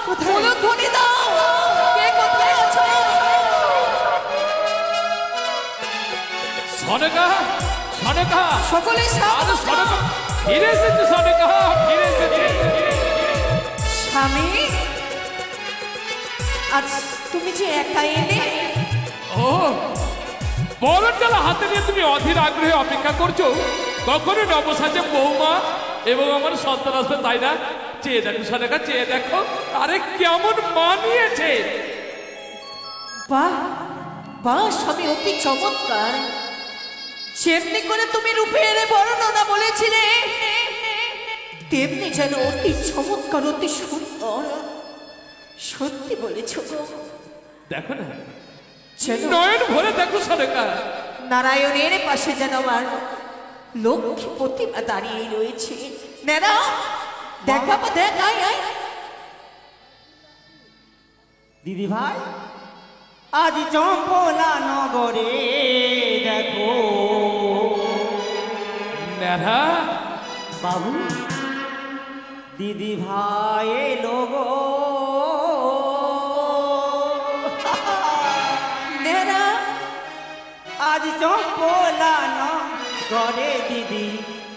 বলো ধ্বনি দাও, কে কোথায় আছো? সনেকা, সনেকা, সকলে আরে সনেকা ফিরে এসেছে, সনেকা ফিরে এসেছে। স্বামী, আজ তুমি যে একা এলে। ও বরণ ডালা হাতে নিয়ে তুমি অধীর আগ্রহে অপেক্ষা করছো কখনো নবসাজে বৌমা এবং আমার সন্তান আসবে, তাই না? চেয়ে দেখো সনেকা, চেয়ে দেখো, আরে কেমন মানিয়েছে। বাহ বাহ স্বামী, অতি চমৎকার। যেমনি করে তুমি রূপে এলে বর্ণনা বলেছিলে, তেমনি যেন অতি চমৎকার, অতি সুন্দর। সত্যি বলেছ গো। দেখো না, যেন নয়ন ভরে দেখো সনেকা, নারায়ণের পাশে যেন আমার লক্ষ্মী প্রতিমা দাঁড়িয়ে রয়েছে। নেনা দেখ বাবা, দেখ, আয় আয়। দিদি ভাই, আজ চম্পলা নগরে দেখো নেহা বাবু, দিদি ভাই এলো গো। নেনা আজ চম্পলা নগরে দিদি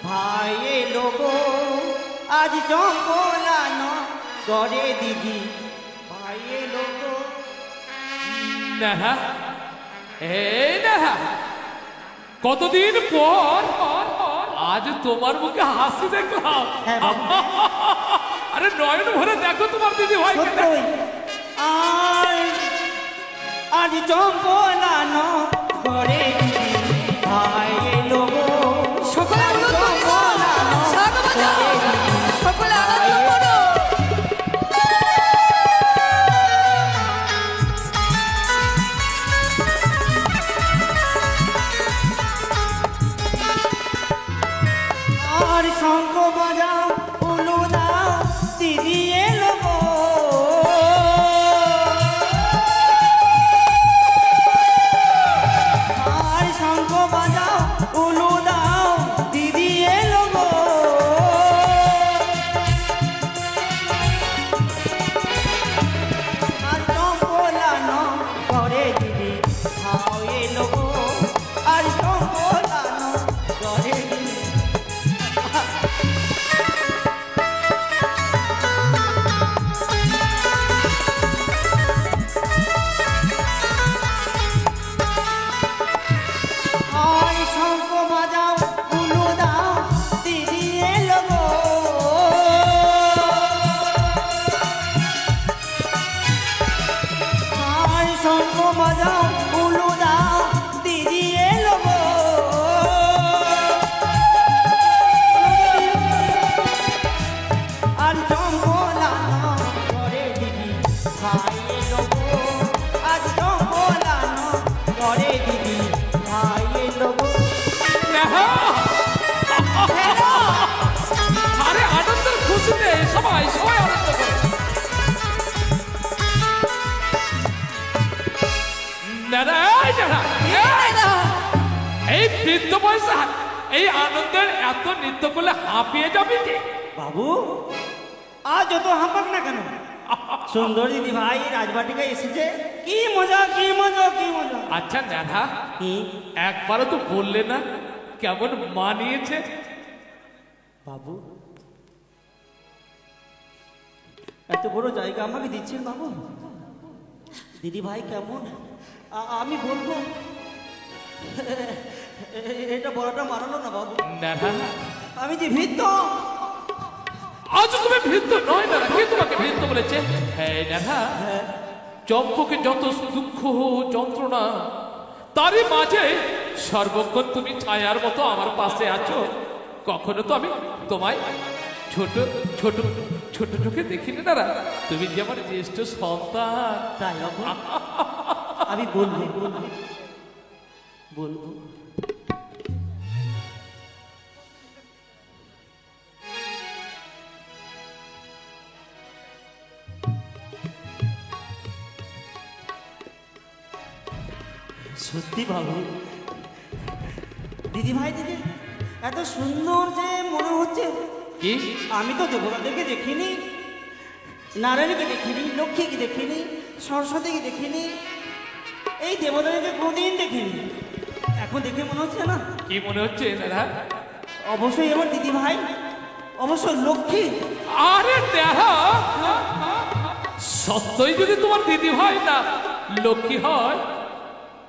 ভাই এলো গো। আজ চম্পলা নগরে দিদি ভাই এলো গো। নেহা, এই নেহা, কতদিন পর আজ তোমার মুখে হাসি দেখলাম। হ্যাঁ বাবু। আরে নয়ন ভরে দেখো তোমার দিদি ভাইকে। সত্যই আজ আজ চম্পলা নগরে দিদি ভাই এলো গো। সকলে আনন্দ করো, শাক বাজাও, সকলে আনন্দ করো। আর শঙ্খ বাজাও, উলু দাও, দিদি এলো গো। আর শঙ্খ বাজাও, উলু দাও, দিদি এলো গো। আর চম্পলা নগরে দিদি ভাও এলো গো। আর চম্পলা নগরে দিদি আর শঙ্খ বাজাও, উলু দাও, দিদি এলো গো। আর শঙ্খ বাজাও, উলু দাও, দিদি এলো গো। আর চম্পলা নগরে দিদি ভাই এলো গো। আজ চম্পলা নগরে দিদি ভাই এলো গো। নেহা, আরে আনন্দের খুশিতে সবাই সবাই আনন্দ করে। নেহা, এই নেহা, নেনা এই বৃদ্ধ বয়সে এই আনন্দের এত নৃত্য করলে হাঁপিয়ে যাবে কি? বাবু, আজ যত হাঁপাক না কেন, সুন্দর দিদি ভাই রাজবাটিকা এসেছে। কি মজা, কি মজা, কি মজা। আচ্ছা নেহা, কি একবারও তো বললে না কেমন মানিয়েছে? বাবু, এত বড় জায়গা আমাকে দিচ্ছেন বাবু। দিদি ভাই কেমন আমি বলবো। এটা বড়টা মানালো না বাবু। নেহা, আমি যে ভৃত্য। আজ তুমি ভৃত্য নয় না, কে তোমাকে ভৃত্য বলেছে? হ্যাঁ নেহা, চম্পকে যত দুঃখ যন্ত্রণা, তারই মাঝে সর্বক্ষণ তুমি ছায়ার মতো আমার পাশে আছো। কখনো তো আমি তোমায় ছোট ছোট ছোট চোখে দেখিনি না। তুমি যে আমার জ্যেষ্ঠ সন্তান। তাই বাবু, আমি বলবো বলবো বলবো। সত্যি বাবু, দিদি ভাই দিদি এত সুন্দর যে মনে হচ্ছে। কি? আমি তো দেবতাদেরকে দেখিনি। নারায়ণকে দেখিনি, লক্ষ্মীকে দেখিনি, সরস্বতীকে দেখিনি, এই দেবতাদেরকে কোনোদিন দেখিনি। এখন দেখে মনে হচ্ছে না, কি মনে হচ্ছে দাদা? অবশ্যই আমার দিদি ভাই, অবশ্যই লক্ষ্মী। আরে দেখা, সত্যই যদি তোমার দিদি ভাই না লক্ষ্মী হয়,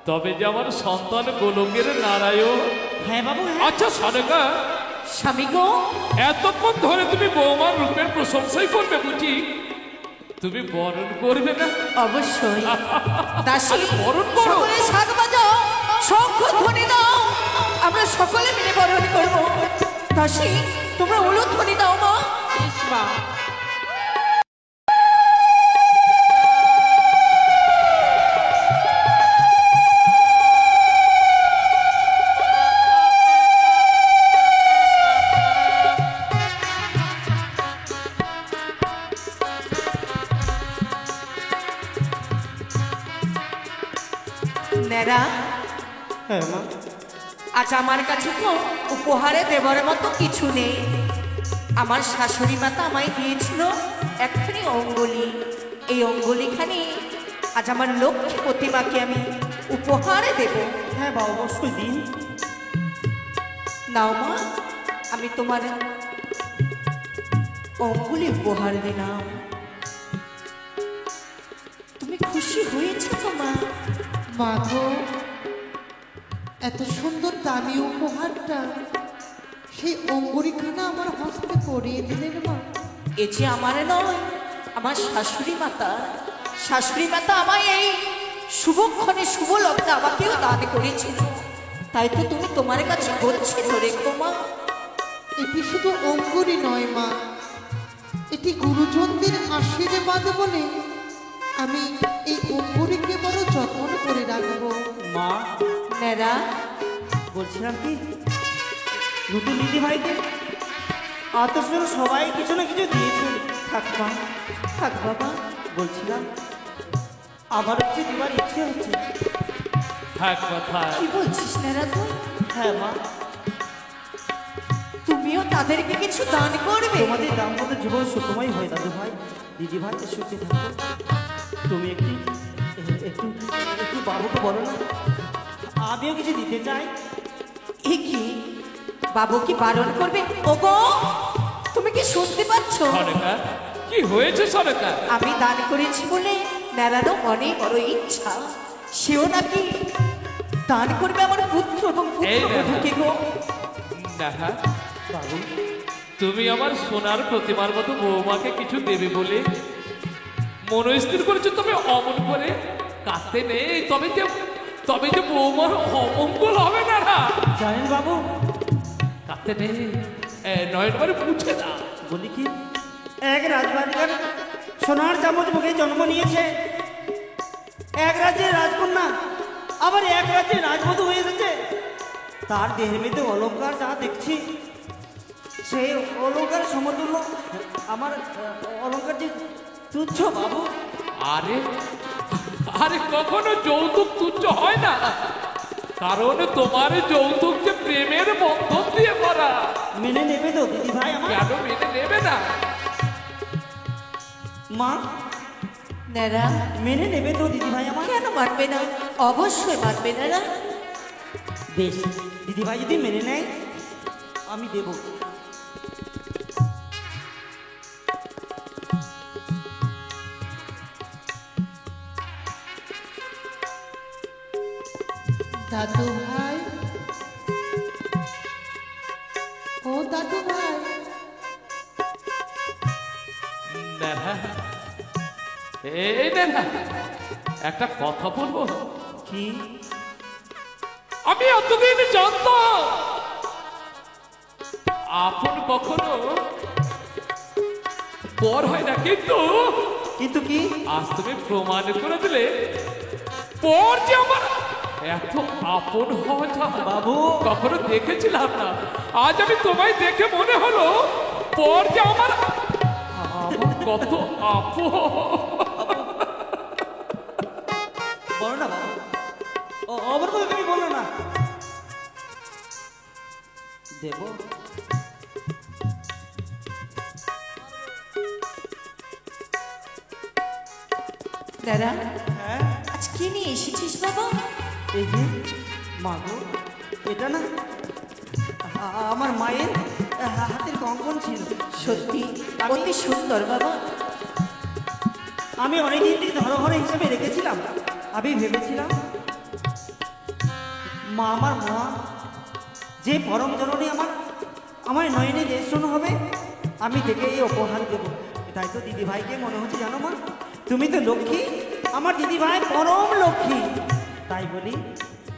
তবে যে আমার সন্তান গোলকের নারায়ণ। হ্যাঁ বাবু, হ্যাঁ। আচ্ছা সনকা, স্বামী গো, এতক্ষণ ধরে তুমি বৌমার রূপের প্রশংসাই করবে বুঝি, তুমি বরণ করবে না? অবশ্যই। দাসী, বরণ করো। সকলে শাক বাজাও, শঙ্খ ধ্বনি দাও, আমরা সকলে মিলে বরণ করব। দাসী, তোমরা উলুধ্বনি দাও মা। মা, নেরা, হ্যাঁ মা। আজ আমার কাছে তো উপহারে দেবার মতো কিছু নেই। আমার শাশুড়ি মাতা আমায় দিয়েছিল একখানি অঙ্গুলি। এই অঙ্গুলিখানি আজ আমার লক্ষ্মী প্রতিমাকে আমি উপহারে দেব। হ্যাঁ বা অবশ্যই দিন। নাও মা, আমি তোমার অঙ্গুলি উপহার দিলাম। তুমি খুশি হয়েছো তো মা? মা গো, এত সুন্দর দামি উপহারটা সেই অঙ্গুরিখানা আমার হস্তে পরিয়ে দিলেন মা। এ যে আমার নয়, আমার শাশুড়ি মাতা। শাশুড়ি মাতা আমায় এই শুভক্ষণে শুভ লগ্নে আমাকেও দান করেছিল। তাই তো তুমি তোমার কাছে গচ্ছিত রেখো মা। এটি শুধু অঙ্গুরি নয় মা, এটি গুরুজনদের আশীর্বাদ বলে আমি এই অঙ্গুরিকে বড় যত্ন করে রাখবো। মা, নেরা, বলছিলাম কি, নতুন দিদি ভাইকে আত্মীয় সবাই কিছু না কিছু দিয়েছে। থাক মা, থাক বাবা। বলছিলাম আবার হচ্ছে দিবার ইচ্ছে হচ্ছে। থাক কথা। কি বলছিস নেরা তুই? হ্যাঁ মা, তুমিও তাদেরকে কিছু দান করবে? তোমাদের দাম্পত্য জীবন সুখময় হয় দাদু ভাই, দিদি ভাই সুখে থাকো। তুমি একটু একটু একটু বাবুকে বলো না, আমিও কিছু দিতে চাই। এ কি, বাবু কি বারণ করবে? ওগো, তুমি কি শুনতে পাচ্ছ? সনকা, কি হয়েছে সনকা? আমি দান করেছি বলে নেড়ারও মনে বড় ইচ্ছা, সেও নাকি দান করবে আমার পুত্র এবং এই দেখো। পুত্রবধূকে গো। দেখা, বাবু, তুমি আমার সোনার প্রতিমার মতো বৌমাকে কিছু দেবে বলে মনস্থির করেছো, তবে অমন করে কাঁদতে নেই। তবে যে বৌমার অমঙ্গল হবে না। জানেন বাবু, কাঁদতে নেই, নয়নবারে পুছে না। বলি কি, এক রাজবাড়িকার সোনার চামচ মুখে জন্ম নিয়েছে, এক রাজ্যের রাজকন্যা, আবার এক রাজ্যের রাজবধূ হয়ে এসেছে। তার দেহের মধ্যে অলঙ্কার যা দেখছি, সেই অলঙ্কার সমতুল্য আমার অলঙ্কার যে তুচ্ছ বাবু। আরে আরে কখনো যৌতুক তুচ্ছ হয় না, কারণ তোমার যৌতুক যে প্রেমের বন্ধন দিয়ে করা। মেনে নেবে তো দিদি ভাই আমার? কেন মেনে নেবে না? মা, নেড়া, মেনে নেবে তো দিদি ভাই আমার? কেন মানবে না? অবশ্যই মানবে নেড়া। বেশ, দিদি ভাই যদি মেনে নেয় আমি দেব। দাদু ভাই, ও দাদু ভাই, নেহা, এই নেহা, একটা কথা বলবো? কি? আমি এতদিন জানতাম আপন কখনো পর হয় না, কিন্তু কিন্তু কি? আজ তুমি প্রমাণ করে দিলে পর যে আমার এত আপন হওয়া যায় বাবু, কখনো দেখেছিলাম না। আজ আমি তোমায় দেখে মনে হলো পর যে আমার কত আপন। বলো না বাবু, অবর তো তুমি বলো না। দেব? দাদা হ্যাঁ আজ কি নিয়ে এসেছিস বাবা? এই যে মাগো, এটা না আমার মায়ের হাতের কঙ্কন ছিল। সত্যি অতি সুন্দর বাবা। আমি অনেকদিন থেকে ধরঘরে হিসেবে রেখেছিলাম। আমি ভেবেছিলাম আমার মা যে পরম জননী আমার নয়নে দেশন হবে, আমি দেখে এই উপহার দেবো। তাই তো দিদিভাইকে মনে হচ্ছে, জানো মা, তুমি তো লক্ষ্মী, আমার দিদিভাই পরম লক্ষ্মী। তাই বলি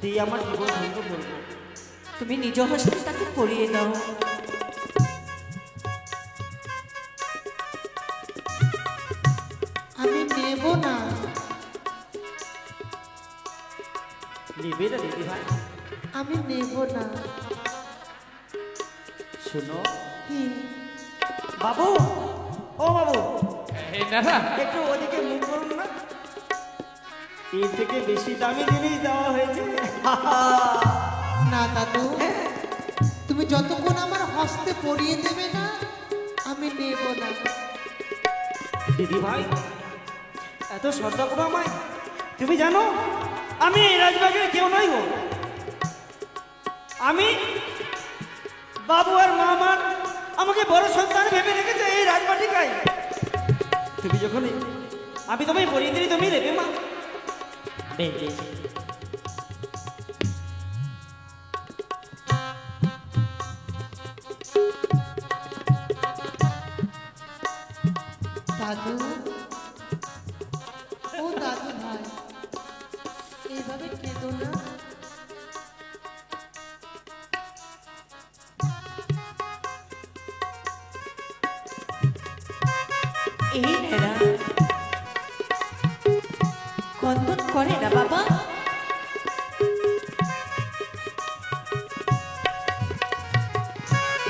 তুই আমার জীবন ধন্য বলবো। তুমি নিজ হস্তে তাকে পরিয়ে দাও। আমি নেব না। নেবে না দিদিভাই? আমি নেব না। শোনো কি? বাবু, ও বাবু, এই নেহা, একটু ওদিকে মুখ করুন না। এর থেকে বেশি দামি জিনিস দেওয়া হয়েছে। না দাদু, তুমি যতক্ষণ আমার হস্তে পরিয়ে দেবে না, আমি নেব না। দিদি ভাই, এত শ্রদ্ধা করো আমায়। তুমি জানো আমি এই রাজবাগের কেউ নই গো। আমি বাবু আর মা আমার আমাকে বড় সন্তান ভেবে রেখেছে এই রাজবাটিকায়। তুমি যখন আমি তোমায় পরিয়ে দিই, তুমি নেবে মা? নেবে। দাদু, ও দাদু ভাই, এইভাবে কেঁদো না। এই নেড়া কন্দন করে না বাবা।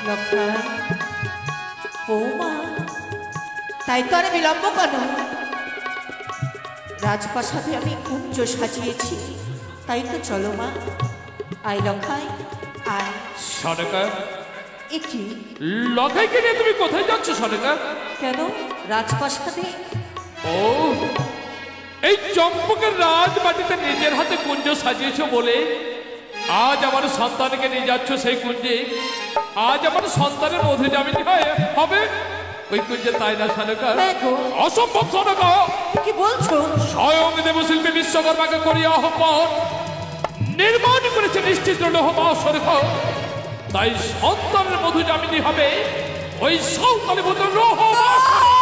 লক্ষণ, বৌমা, তাই তো আর বিলম্ব কেন? রাজপ্রাসাদে আমি কুঞ্জ সাজিয়েছি, তাই তো চলো মা। আয় লক্ষাই, আয়। সনেকা, এ কি? লখাইকে নিয়ে তুমি কোথায় যাচ্ছ সনেকা? কেন রাজপ্রাসাদে? ও, এই চম্পকের রাজবাটিতে নিজের হাতে কুঞ্জ সাজিয়েছ বলে আজ আমার সন্তানকে নিয়ে যাচ্ছ সেই কুঞ্জে। আজ আমার সন্তানের মধুজামিনী হবে ওই কুঞ্জে, তাই না সনেকা? হ্যাঁ গো। অসম্ভব সনেকা। কি বলছো? স্বয়ং দেবশিল্পী বিশ্বকর্মাকে করিয়া আহ্বান নির্মাণ করেছে নিশ্চিত লৌহ মহাস্বর্গ। তাই সন্তানের মধুজামিনী হবে ওই সাঁওতালি মধুর লৌহ মহাস্বর্গ।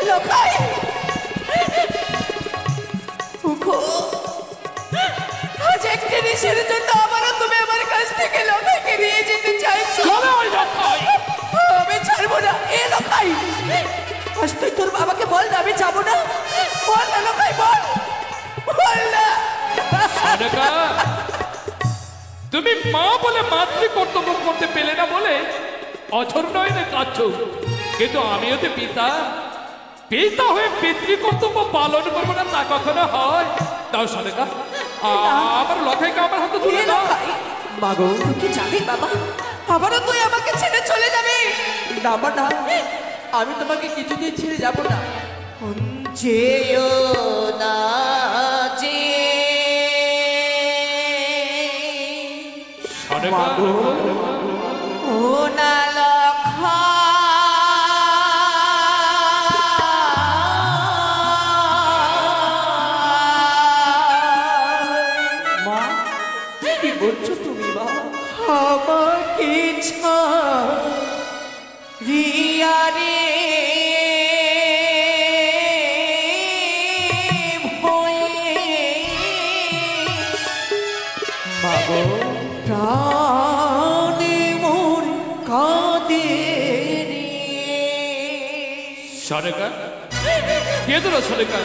লক্ষাই, উঠো। আজ একটি ঋষির জন্য আবারও তুমি আমার কাছ থেকে লক্ষাইকে নিয়ে যেতে চাইছো। চলো ওই লখাই। আমি ছাড়বো না। এ লক্ষাই, আজ তুই তোর বাবাকে বল না আমি যাবো না। বল না লক্ষাই, বল, বল না। সনেকা, তুমি মা বলে মাতৃ কর্তব্য করতে পেলে না বলে অঝর নয় না কাঁদছ, কিন্তু আমিও তো পিতা। পিতা হয়ে পিতৃ কর্তব্য পালন করবো না তা কখনো হয়? তাও সনেকা, আমার লখাইকে আমার হাতে এ তুলে দাও। লক্ষাই, মাগো, তুই কি যাবি বাবা? আবারও তুই আমাকে ছেড়ে চলে যাবি? না মা, না, আমি তোমাকে কিছুতেই ছেড়ে যাব না। যেও না যে সনেকা, ও না লক্ষা। মা, কি বলছো তুমি মা? আমাকে ছাড়িয়া রে ভয়ে মাগো, প্রাণে মোর কাঁদে রে। সনেকা, কেঁদো না সনেকা।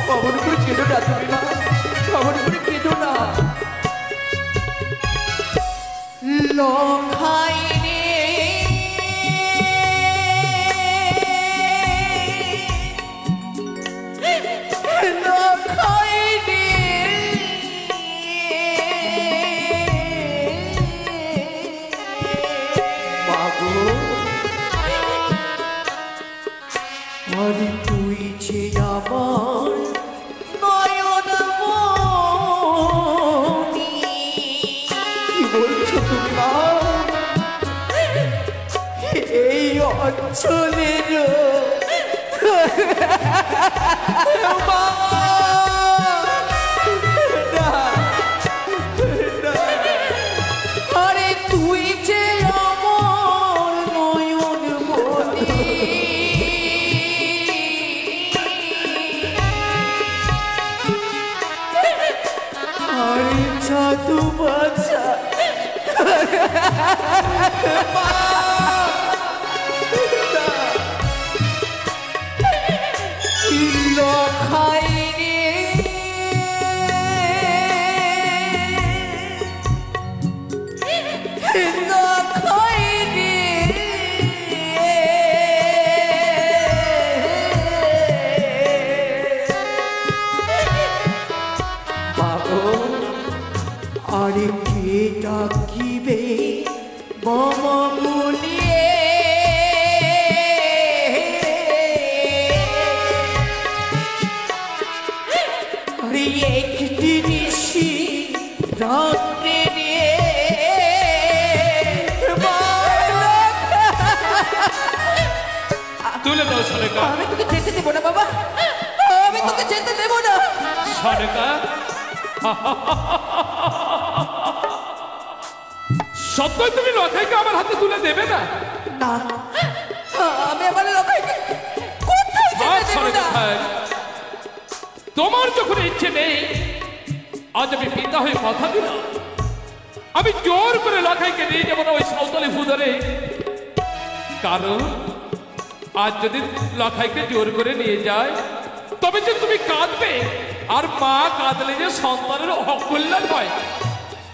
খবর করে কেঁদো না তুমি মা, খবর করে কেঁদো না। লখাই রে লখাই রে বাবু আরে তুই যে আমার নয়ন মণি। কি বলছো তুমি মা? এই অঞ্চলের আরে তুই যে আমার নয়ন মণি। আরে জাদু বাচ্চা লখাই রে লখাই রে বাবু আরে কে ডাকিবে মামা বলিয়ে আরে একটি নিশি রাত্রে রে তুলে দাও সরেকা। আমি তোকে যেতে দেবো না বাবা, আমি তোকে যেতে দেবো না। সরেকা সত্যই তুমি লখাইকে আমার হাতে তুলে দেবে না? না আমি আমার লখাইকে কোথায় আর যেতে দেবো সরেকা না। ভাই, তোমার যখন ইচ্ছে নেই, আজ আমি পিতা হয়ে কথা দিলাম আমি জোর করে লখাইকে নিয়ে যাবো না ওই সাঁওতালি ফুদরে। কারণ আজ যদি লখাইকে জোর করে নিয়ে যায় তবে যে তুমি কাঁদবে, আর মা কাঁদলে যে সন্তানের অকল্যাণ হয়।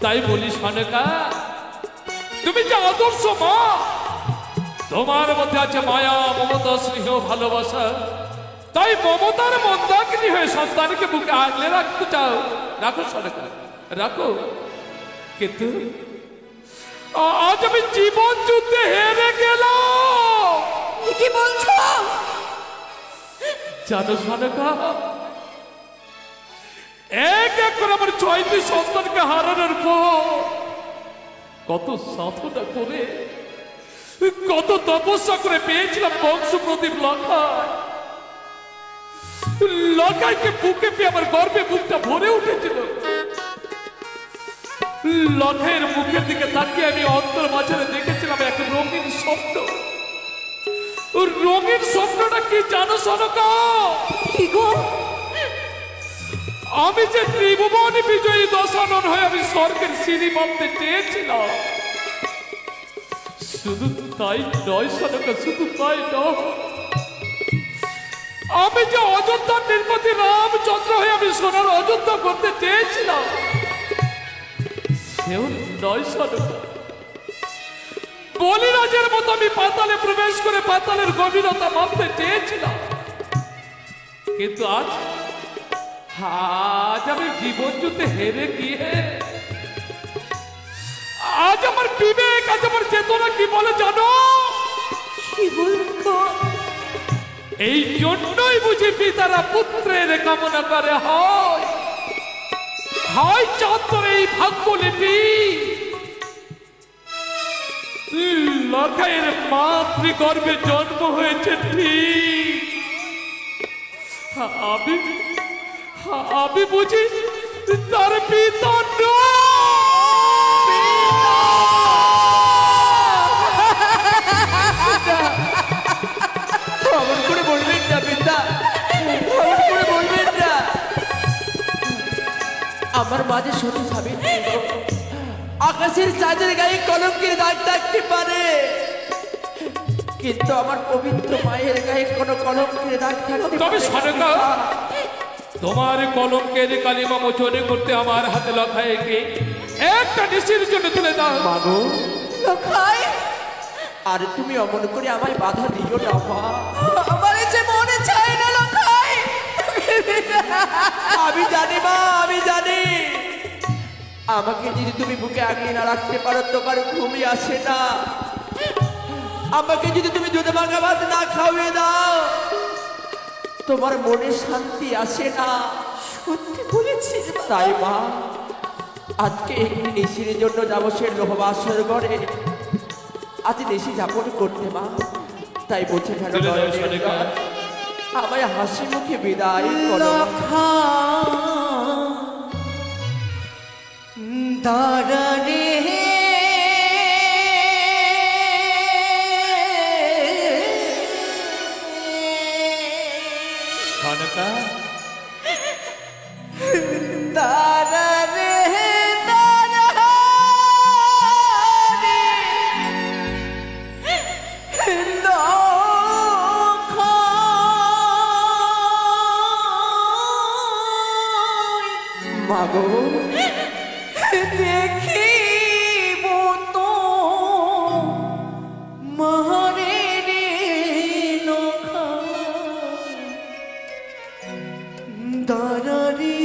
তাই বলি সনেকা, তুমি যে আদর্শ মা, তোমার মধ্যে আছে মায়া, মমতা, স্নেহ, ভালোবাসা। তাই মমতার মন্দাকিনী হয়ে সন্তানকে বুকে আগলে রাখতে চাও, রাখো সনেকা, রাখো। কিন্তু আজ আমি জীবন যুদ্ধে হেরে গেলাম। কি বলছো? জানো সনেকা, এক এক করে আমার 6টি সন্তানকে হারানোর পর কত সাধনা করে, কত তপস্যা করে পেয়েছিলাম বংশ প্রদীপ লখাই। লখাইকে বুকে পেয়ে আমার গর্বে বুকটা ভরে উঠেছিল। লখাইয়ের মুখের দিকে তাকিয়ে আমি অন্তর মাঝারে দেখেছিলাম এক রঙিন স্বপ্ন। ওর রঙিন স্বপ্নটা কি জানো সনকা? কি গো? আমি যে ত্রিভুবন বিজয়ী দশানন হয়ে আমি স্বর্গের সিঁড়ি মাপতে চেয়েছিলাম। শুধু তাই নয় সনকা, শুধু তাই নয়, আমি যে অযোধ্যার নির্পতি রামচন্দ্র হয়ে আমি সোনার অযোধ্যা করতে চেয়েছিলাম, সেও নয় সনকা। বলিরাজের মতো আমি পাতালে প্রবেশ করে পাতালের গভীরতা মাপতে চেয়েছিলাম। কিন্তু আজ আমি জীবন যুদ্ধে হেরে গিয়ে, আজ আমার বিবেক, আজ আমার চেতনা কি বলে জানো? কি বলতো? এই জন্যই বুঝি পিতারা পুত্রের কামনা করে, হয় হয় চত্বর এই ভাগ্য লিপি। লখাইয়ের মাতৃগর্ভে জন্ম হয়েছে ঠিক, আমি বুঝি তার পিতা অমন করে বলবেন না পিতা, অমন করে বলবেন না। আমার মাঝে সতী সাবিত্রী আকাশের চাঁদের গায়ে কলঙ্কের দাগ থাকতে পারে, কিন্তু আমার পবিত্র মায়ের গায়ে কোনো কলঙ্কের দাগ থাকতে তবে পারে না সনকা, পিতা। তোমার কলঙ্কের কালিমা মোচনে করতে আমার হাতে লখাইকে একটা নিশির জন্য তুলে দাও। মাগো লখাই, আর তুমি অমন করে আমায় বাধা দিও না মা। আমার যে মনে চায় না লখাই। আমি জানি মা, আমি জানি। আমাকে যদি তুমি বুকে আগিয়ে না রাখতে পারো তোমার ঘুমই আসে না। আমাকে যদি তুমি দুধ ভাঙা ভাত না খাওয়িয়ে দাও তোমার মনে শান্তি আসে না। সত্যি বলেছিস বাবা। তাই মা আজকে একটি নিশির জন্য যাবো সে রহবাসর ঘরে। আজ নিশি যাপন করতে মা, তাই বলছে কেন তুলে দাও সনিকা। আমায় হাসি মুখে বিদায় করো। লখা দাঁড়া রে সনকা দাঁড়া রে দাঁড়া রে লখা মাগো দেখিব তো মহারে রে লখা দাঁড়ারে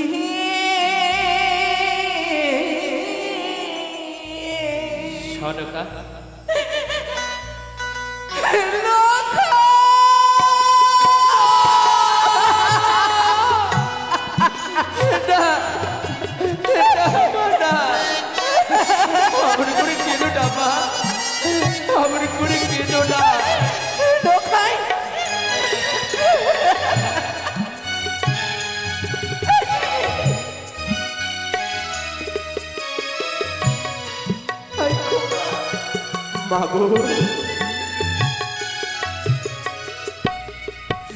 সনকা লখা আমার করে কেঁদো না মা, আমার করে কেঁদো না। লখাই মাগো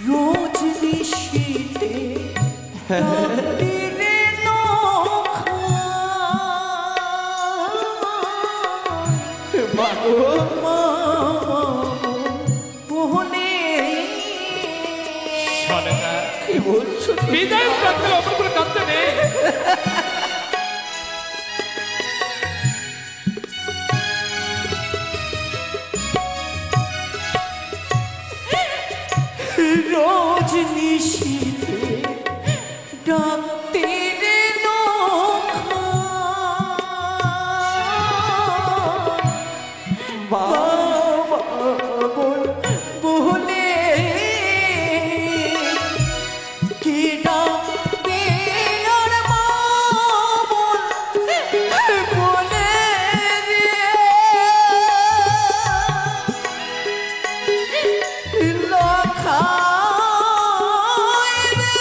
রোজ নিশীতে রাত্রিরে নখা মাগো মোহনে সনকা কি বলছো? বিদায় প্রাপ্ত অপর করে কাঁদতে নেই। রোজ নিশীতে রাত্রিরে নখা মা বলে কি ডাকবে আর মা বলে রে লখাই রে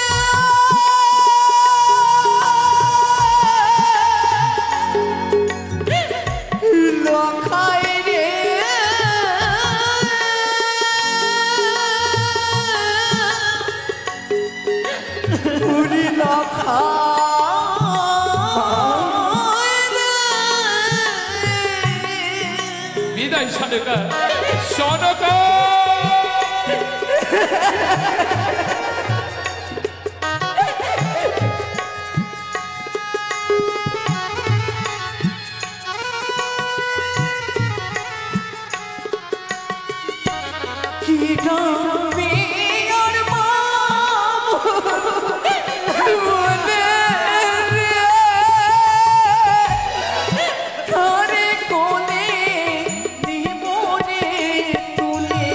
লখাই রে পুরি লখাই রে বিদায় সনকা। সনকা কি ডাকবে আর মা বলে রে কারে কোলে নিমনে তুলে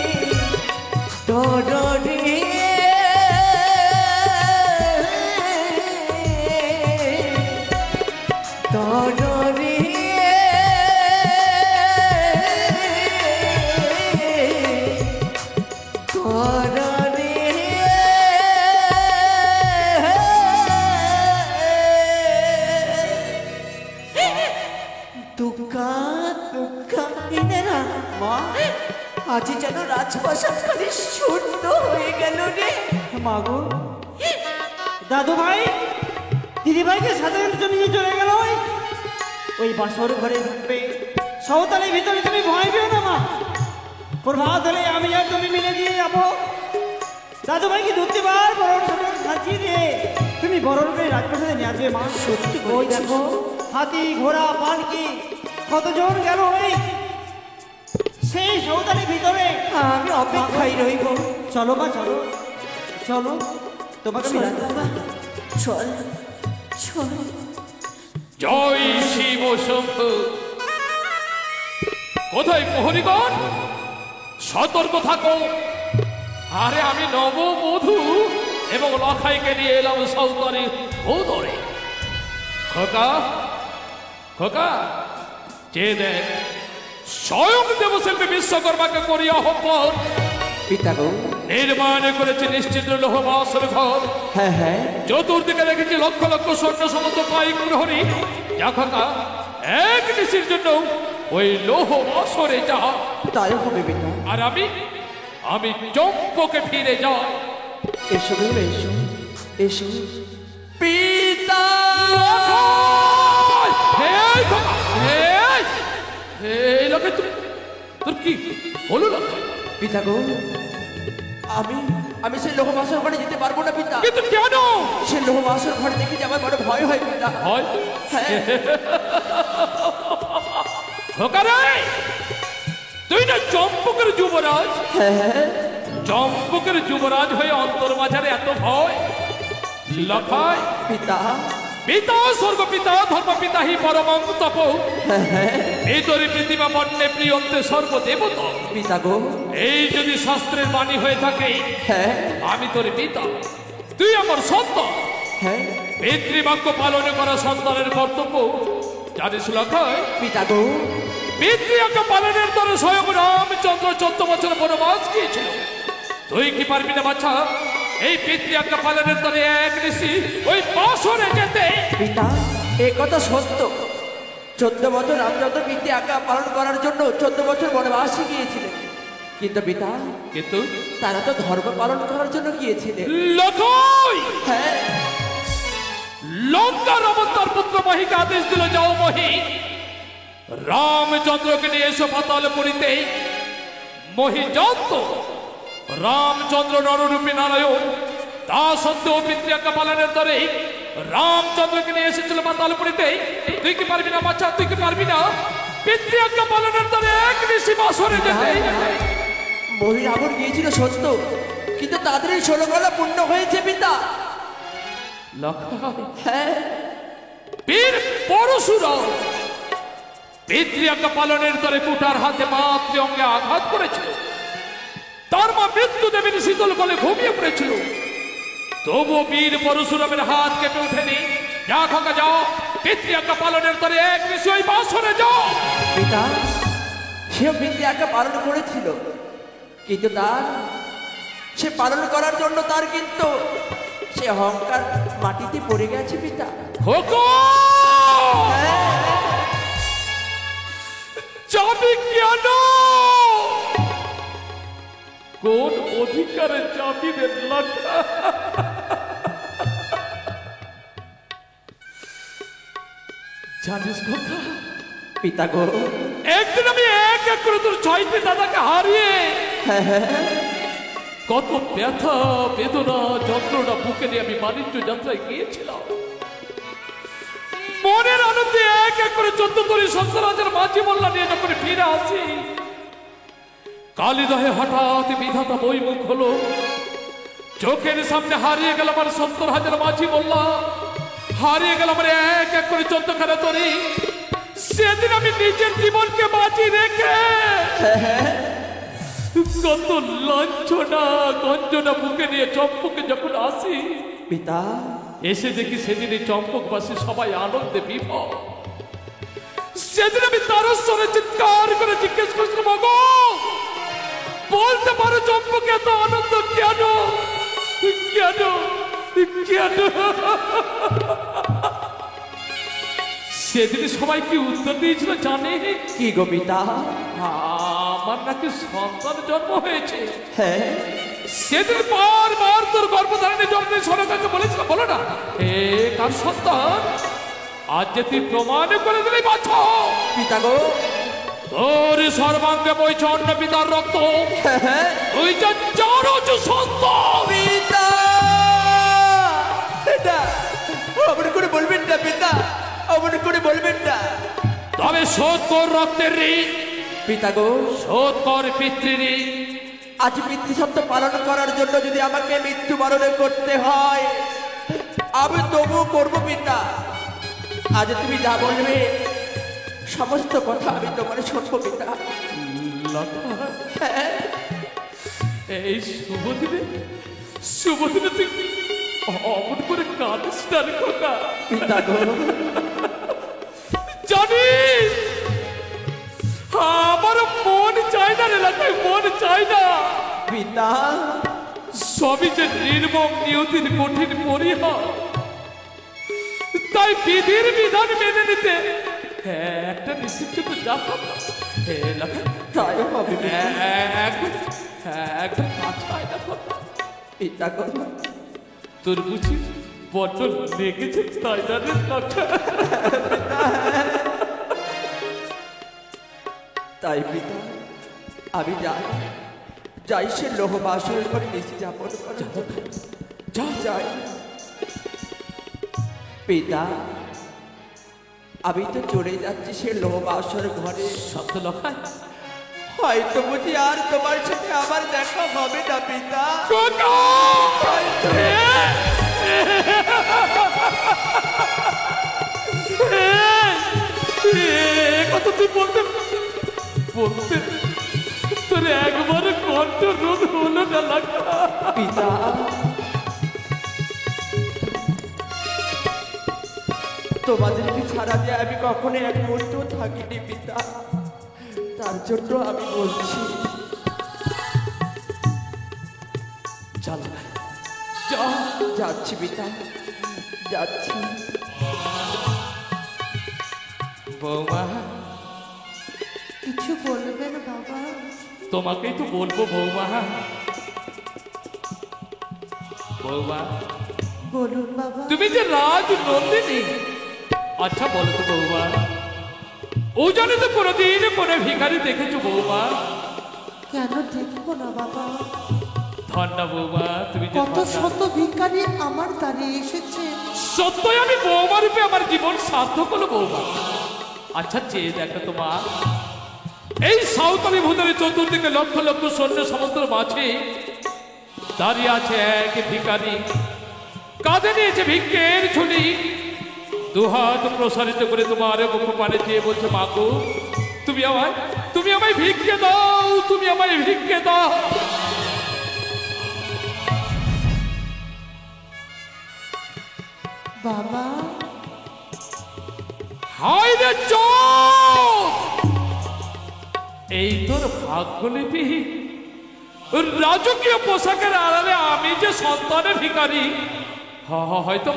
ডরে ডরে মা আজ যেন রাজপ্রাসাদ খালি শূন্য হয়ে গেল রে। মাগো দাদু ভাই দিদি ভাইকে সাথে জন্য নিয়ে চলে গেল ওই বাসর ঘরে ঢুকবে সৌতালের ভিতরে। তুমি ভয় পেও না মা, প্রভাত হলে আমি আর তুমি মিলে দিয়ে যাবো। দাদু ভাইকে ধরতে পার বরণ সরণ সাজিয়ে দিয়ে তুমি বরণ করে রাজপ্রাসাদে নিয়ে আসবে মা। সত্যি ওই বলেছিস। দেখো হাতি ঘোড়া পালকি কতজন গেল ওই সেই সৌদানের ভিতরে। আমি অপেক্ষায় রইব। চলো মা চলো চলো, তোমাকে আমি চল রাজ- বাবা, চল চল। জয় শিব শম্ভু। কোথায় প্রহরীগণ? সতর্ক থাকো। আরে আমি নববধূ এবং লখাইকে নিয়ে এলাম সৌতরে ভৌদরে। খোকা খোকা, যে দেখ স্বয়ং দেবশিল্পী বিশ্বকর্মাকে করি আহ্বান। পিতা গো। নির্মাণ করেছে নিশ্চিত লোহ বাসর ঘর। হ্যাঁ হ্যাঁ, চতুর্দিকে দেখেছি লক্ষ লক্ষ স্বর্ণ সমুদ্র পাইক প্রহরী। যা খোকা, এক নিশির জন্য ওই লৌহ বাসরে যা। তাই হবে পিতা। আর আমি আমি চম্পকে ফিরে যাই। এসো গো, এসো এসো পিতা। এই খোকা, এই লোকে তোর কি হলো না? পিতা গো, আমি আমি সেই লোহবাসর ঘরে যেতে পারবো না পিতা। কিন্তু কেন সেই লোহবাসর ঘরে দেখে যে আমার বড় ভয় হয় পিতা। হয়? হ্যাঁ, খোকা রে, তুই না চম্পকের যুবরাজ। চম্পকের যুবরাজ হয়ে অন্তর মাঝারে এত ভয়? লখাই পিতা। পিতা স্বর্গ পিতা ধর্ম পিতা হি পরমং তপ ভিতরে পৃথিবী বন্যে প্রিয়ন্তে সর্বদেবত। পিতা গো। এই যদি শাস্ত্রের বাণী হয়ে থাকে, হ্যাঁ আমি তোর পিতা, তুই আমার সন্তান। হ্যাঁ পিতৃবাক্য পালন করা সন্তানের কর্তব্য জানিস লখাই? পিতা গো। পিতৃবাক্য পালনের দ্বারা স্বয়ং রামচন্দ্র 14 বছর বনবাস গিয়েছিল। তুই কি পারবি না বাচ্চা এই পিতৃবাক্য পালনের দ্বারা এক নিশি ওই বাসরে যেতে? পিতা, এ কথা সত্য। 14 বছর রামচন্দ্র পিতৃ আজ্ঞা পালন করার জন্য 14 বছর বনবাসে গিয়েছিলেন। কিন্তু পিতা, কিন্তু তারা তো ধর্ম পালন করার জন্য গিয়েছিলেন। লখাই হ্যাঁ, লঙ্কা রাবণ তার পুত্র মহিকে আদেশ দিল, যাও মহি, রামচন্দ্রকে নিয়ে এসো পাতালপুরীতে। মহি জানত রামচন্দ্র নররূপী নারায়ণ, তা সত্ত্বেও পিতৃআজ্ঞা পালনের দরে রামচন্দ্রকে নিয়ে এসেছিল পাতালপুরীতে। তুই কি পারবি না বাচ্চা, তুই কি পারবি না পিতৃআজ্ঞা পালনের দরে এক নিশি বাসরে যেতে? মহি রাবণ গিয়েছিল সত্য, কিন্তু তাদের এই 16 গলা পূর্ণ হয়েছে পিতা। লখাই হ্যাঁ, বীর পরশুরাম পিতৃআজ্ঞা পালনের দরে কুটার হাতে মাতৃ অঙ্গে আঘাত করেছিল। তার মা মৃত্যু দেবীর শীতল কোলে ঘুমিয়ে পড়েছিল। তবু বীর পরশুরামের হাত কেটে ওঠেনি। যা খোকা যাও, পিতৃআজ্ঞা পালনের দরে এক নিশ্চয় বাসরে যাও। পিতা, সে পিতৃ আজ্ঞা পালন করেছিল, কিন্তু সে পালন করার জন্য তার কিন্তু সে অহংকার মাটিতে পড়ে গেছে পিতা। খোকা যাবি কেন? কোন অধিকারে যাবি রে লখা? জানিস খোকা, পিতা গো। একদিন আমি এক এক করে তোর 6টি দাদাকে হারিয়ে কত ব্যথা বেদনা যন্ত্রণা বুকে নিয়ে আমি বাণিজ্য যাত্রায় গিয়েছিলাম। মনের আনন্দে এক এক করে 14 তরি সন্তরাজের মাঝি মোল্লা নিয়ে যখন ফিরে আসি, কালিদহে হঠাৎ বিধাতা বইমুখ হলো। চোখের সামনে হারিয়ে গেল আমার 70,000 মাঝি মোল্লা, হারিয়ে গেল আমার এক এক করে 14খানা তরি। সেদিন আমি নিজের জীবনকে বাজি রেখে কত লাঞ্ছনা গঞ্জনা বুকে নিয়ে চম্পকে যখন আসি, পিতা, এসে দেখি সেদিন এই চম্পকবাসী সবাই আনন্দে বিভোর। সেদিন আমি তারস্বরে চিৎকার করে জিজ্ঞেস করছিলাম, ওগো বলতে পারো চম্পকে এত আনন্দ কেন কেন কেন? সেদিন সবাই কি উত্তর দিয়েছিল জানে? কি গো পিতা? আমার নাকি সন্তান জন্ম হয়েছে। হ্যাঁ, সেদিন বারবার তোর গর্ভধারণে জন্মে সরকারকে বলেছিল, বলো না এ কার সন্তান? আজ যে তুই প্রমাণ করে দিলেই বাঁচো। পিতা গো, তোর সর্বাঙ্গে বইছে অন্য পিতার রক্ত, তুই যে চারজ সন্তান। পিতা, এটা অমন করে বলবেন না পিতা, অমন করে বলবেন না। তবে শোধ কর রক্তের ঋণ, পিতা গো, শোধ কর পিতৃঋণ। আজ পিতৃসত্য পালন করার জন্য যদি আমাকে মৃত্যুবরণ করতে হয়, আমি তবু করবো পিতা। আজ তুমি যা বলবে সমস্ত কথা আমি তোমার শুনবো পিতা। এই শুভ দিনে তুই অমন করে কাঁদিস না রে খোকা। পিতা গো, জানিস আমার মন চায় না রে লাটে, মন চায় না। পিতা, সবই যে নির্মম নিয়তির কঠিন পরিহার, তাই বিধির বিধান মেনে নিতে একটা নিশ্চিত তো যা তাই হবে পিতা। একদম পাছায় না খোকা। পিতা গো, তোর বুঝি বড্ড লেগেছে তাই না রে লাটে? তাই পিতা আমি যাই সে লোহ বাসরের করে নিচে যাপন যাই। পিতা, আমি তো চলে যাচ্ছি সে লোহ বাসর ঘরে। শব্দ লখায় হয়তো বুঝি আর তোমার সাথে আমার দেখা হবে না পিতা। কথা তুই বলতে তোর একবার কণ্ঠ রোগ হলো না লাগা। পিতা, তোমাদেরকে ছাড়া দিয়ে আমি কখনো এক মুহূর্ত থাকিনি পিতা। তার জন্য আমি বলছি যাচ্ছি পিতা, যাচ্ছি। বৌমা, কিছু বলবেন বাবা? তোমাকেই তো বলবো বৌমা। বৌমা, বলুন বাবা। তুমি যে রাজ নন্দিনী, আচ্ছা বলো তো বৌমা, ও জানে তো কোনোদিন কোনো ভিখারি দেখেছো বৌমা? কেন দেখবো না বাবা? ধন্যা বৌমা, তুমি যে কত শত ভিখারি আমার দ্বারে এসেছে। সত্যই আমি বৌমা রূপে আমার জীবন সার্থক হলো বৌমা। আচ্ছা চেয়ে দেখো তোমা, এই সাঁওতালি ভূতারি চতুর্দিকে লক্ষ লক্ষ সৈন্য সমুদ্র মাঝে দাঁড়িয়ে আছে এক ভিখারি, কাঁধে নিয়েছে ভিক্ষের ঝুলি, দুহাত প্রসারিত করে তোমার মুখ পানে চেয়ে বলছে, মাগো তুমি আমায় ভিক্ষে দাও, তুমি আমায় ভিক্ষে দাও। বাবা, হায় রে চোখ, এই তোর ভাগ্যলিপি, রাজকীয় পোশাকের আড়ালে আমি যে সন্তানের ভিখারি। হয়তো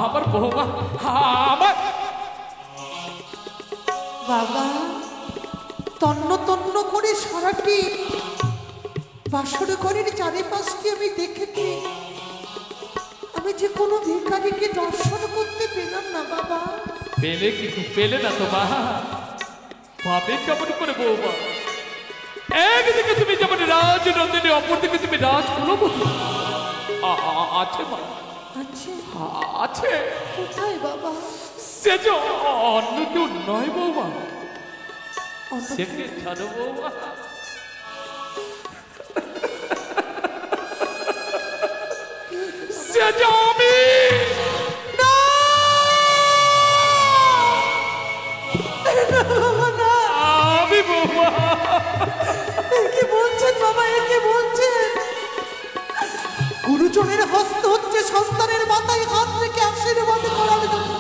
আমার বৌমা আমার। বাবা, তন্ন তন্ন করে সারাটি বাসর ঘরের চারিপাশটি আমি দেখেছি, আমি যে কোনো ভিখারিকে দর্শন করতে পেলাম না বাবা। পেলে কিন্তু পেলে না তো মা, ভাবে কেমন করে বৌমা? একদিকে তুমি যেমন রাজনন্দিনী, অপরদিকে তুমি রাজকুলবতী। আছে মা, আছে? আছে। কোথায় বাবা? সে যে অন্য কেউ নয় বৌমা, অন্য সে কে জানো বৌমা? সে যে আমি। আমি বৌমা। কি বলছেন বাবা, কি বলছেন? গুরুজনের হস্ত হচ্ছে সন্তানের মাথায় হাত রেখে আশীর্বাদ করার জন্য,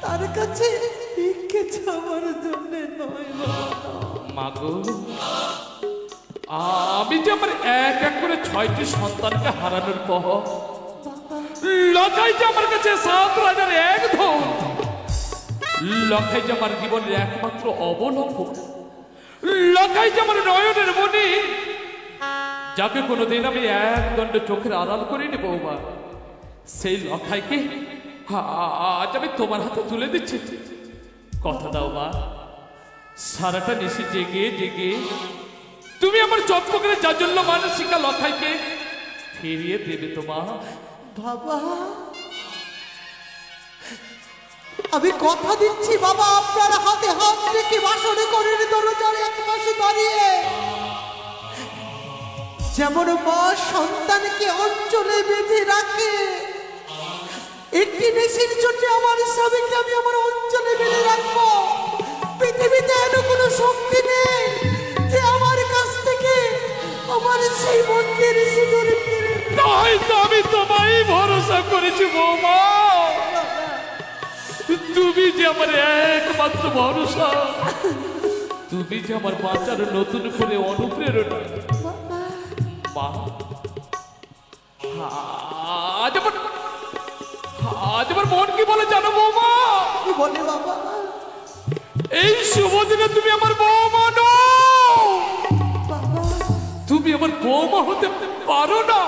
তার কাছে ভিক্ষে চাওয়ার জন্য নয় বাবা। মাগো, আমি যে আমার এক এক করে 6টি সন্তানকে হারানোর পর লখাই যে আমার কাছে 7,001 ধন, লখাই যে আমার জীবনের একমাত্র অবলম্বন, লখাই যে আমার নয়নের মনি, যাকে কোনোদিন আমি এক দণ্ড চোখের আড়াল করিনি বৌমা, সেই লখাইকে আজ আমি তোমার হাতে তুলে দিচ্ছি। কথা দাও মা, সারাটা নিশি জেগে জেগে তুমি আমার চম্পকের জাজল্য মানসিকা লখাইকে ফিরিয়ে দেবে তোমা। বাবা, আমি কথা দিচ্ছি বাবা, আপনার হাতে হাত রেখে বাসনে করেন দরজার এক পাশে দাঁড়িয়ে যেমন মা সন্তানকে অঞ্চলে বেঁধে রাখে, একটি নেশির জন্য আমার স্বামীকে আমি আমার অঞ্চলে বেঁধে রাখবো। পৃথিবীতে এমন কোনো শক্তি নেই যে আমার কাছ থেকে আমার সেই মন্দির সিঁদুর কেড়ে নেবে। তাই তো আমি তোমায় ভরসা করেছি বৌমা, তুমি যে আমার একমাত্র ভরসা, তুমি যে আমার বাঁচার নতুন করে অনুপ্রেরণা। মা, আজ আমার মন কি বলে জানো বৌমা? কি বলে বাবা? এই শুভ দিনে তুমি আমার বৌমা নও, বাবা, তুমি আমার বৌমা হতে পারো না।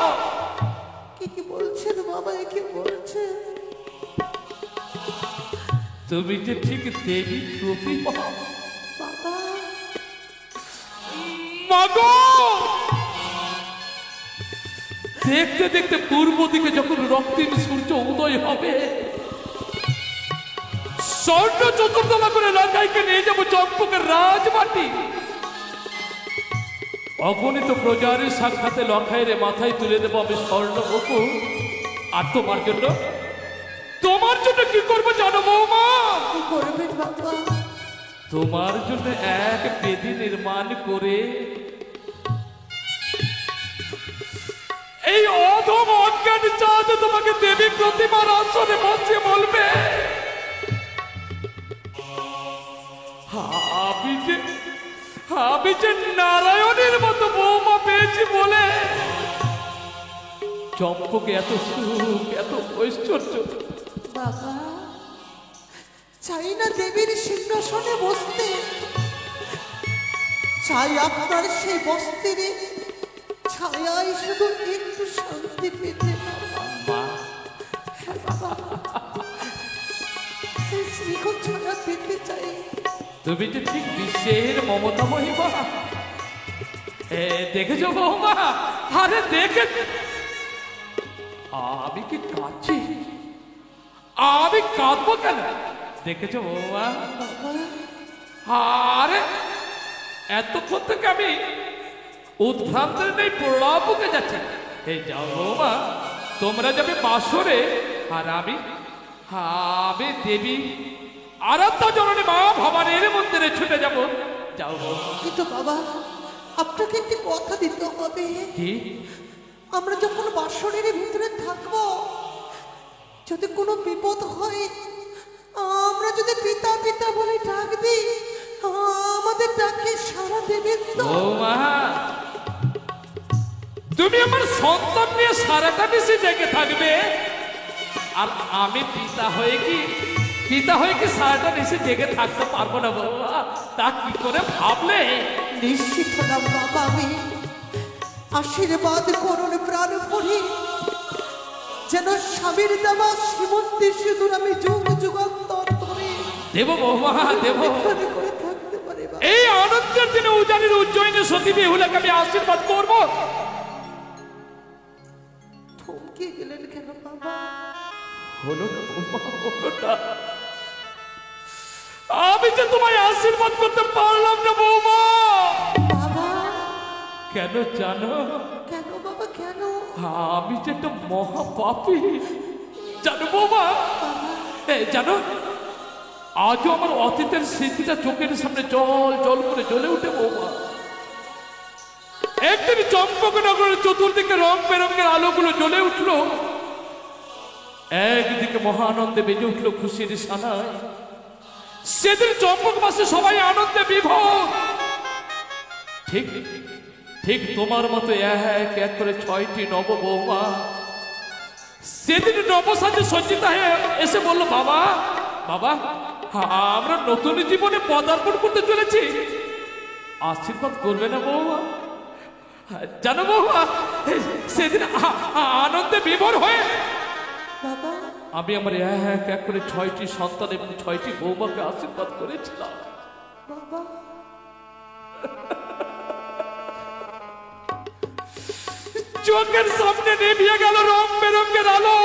কি বলছেন বাবা? কি বলছেন? তুমি যে ঠিক দেবী প্রতিমা। বাবা, মাগো, দেখতে দেখতে পূর্ব দিকে যখন রক্তিম সূর্য উদয় হবে, স্বর্ণ চতুর্দলা করে লঙ্কাইকে নিয়ে যাবো চম্পকের রাজবাটি। অগণিত প্রজারের সাক্ষাতে লঙ্কাইয়ের মাথায় তুলে দেবো আমি স্বর্ণ মুকুট। আর তোমার জন্য কি করবো জানো বৌমা? কি করবেন বাবা? তোমার জন্য এক বেদি নির্মাণ করে এই অধম অজ্ঞান চাঁদ তোমাকে দেবী প্রতিমার আসনে বসিয়ে বলবে, আমি যে নারায়ণের মতো বৌমা পেয়েছি বলে চম্পকে এত সুখ, এত ঐশ্বর্য। বাবা, চাই না দেবীর সিংহাসনে বসতে, চাই আপনার সেই বস্তিরে ছায়ায় শুধু একটু শান্তি পেতে। মা, হ্যাঁ বাবা, সেই স্নেহ ছায়া পেতে চাই। তুমি যে ঠিক বিশ্বের মমতা মহিমা। দেখেছো বৌমা? আরে দেখে আমি কি কাঁদছি? আমি কাঁদবো কেন? দেখেছো বৌমা? আরে এতক্ষণ থেকে আমি উদ্ভ্রান্তের নেই প্রলাপকে যাচ্ছি। এই যাও বৌমা, তোমরা যাবে বাসরে, আর আমি দেবী আরাধ্যা জননী মা ভবানীর মন্দিরে ছুটে যাব। যাও বৌমা। কিন্তু বাবা, আপনাকে একটি কথা দিতে হবে। কি? আমরা যখন বাসনের ভিতরে থাকবো, যদি কোনো বিপদ হয়, আমরা যদি পিতা পিতা বলে ডাক দিই, আমাদের ডাকে সাড়া দেবেন তো? বৌমা, তুমি আমার সন্তান নিয়ে সারাটা বেশি জেগে থাকবে, আর আমি পিতা হয়ে কি সারাটা বেশি জেগে থাকতে পারবো না বৌমা? তা কি করে ভাবলে? নিশ্চিত হলাম বাবা, আমি আশীর্বাদ করুন প্রাণ পড়ি, যেন স্বামীর দেওয়া শ্রীমন্তী সিঁদুর আমি যুগ যুগান্তর ধরে দেব বৌমা, দেব। এখানে করে থাকতে পারে বাবা। এই আনন্দের দিনে উজানির উজ্জয়িনী সতী বেহুলাকে আমি আশীর্বাদ করব। থমকে গেলেন কেন বাবা? হলো না বৌমা, হলো না। আমি যে তোমায় আশীর্বাদ করতে পারলাম না বৌমা। বাবা, কেন জানো? কেন বাবা, কেন? আমি যে একটা মহাপাপী, জানো বৌমা? জানো, আজও আমার অতীতের স্মৃতিটা চোখের সামনে জল জল করে জ্বলে উঠে বৌমা। একদিন চম্পকনগরের চতুর্দিকে রং বেরঙের আলোগুলো জ্বলে উঠলো, একদিকে মহানন্দে বেজে উঠলো খুশির সানায়। সেদিন চম্পকবাসী সবাই আনন্দে বিভোর। ঠিক ঠিক তোমার মতো এক এক করে 6টি নব বৌমা সেদিন নবসাজে সজ্জিত হয়ে এসে বলল, বাবা বাবা, আমরা নতুন জীবনে পদার্পণ করতে চলেছি, আশীর্বাদ করবে না বৌমা? জানো বৌমা, সেদিন আনন্দে বিভোর হয়ে বাবা, আমি আমার এক এক করে 6টি সন্তান এবং 6টি বৌমাকে আশীর্বাদ করেছিলাম। বাবা চোখের সামনে নেভিয়ে গেল রং বেরঙের আলো।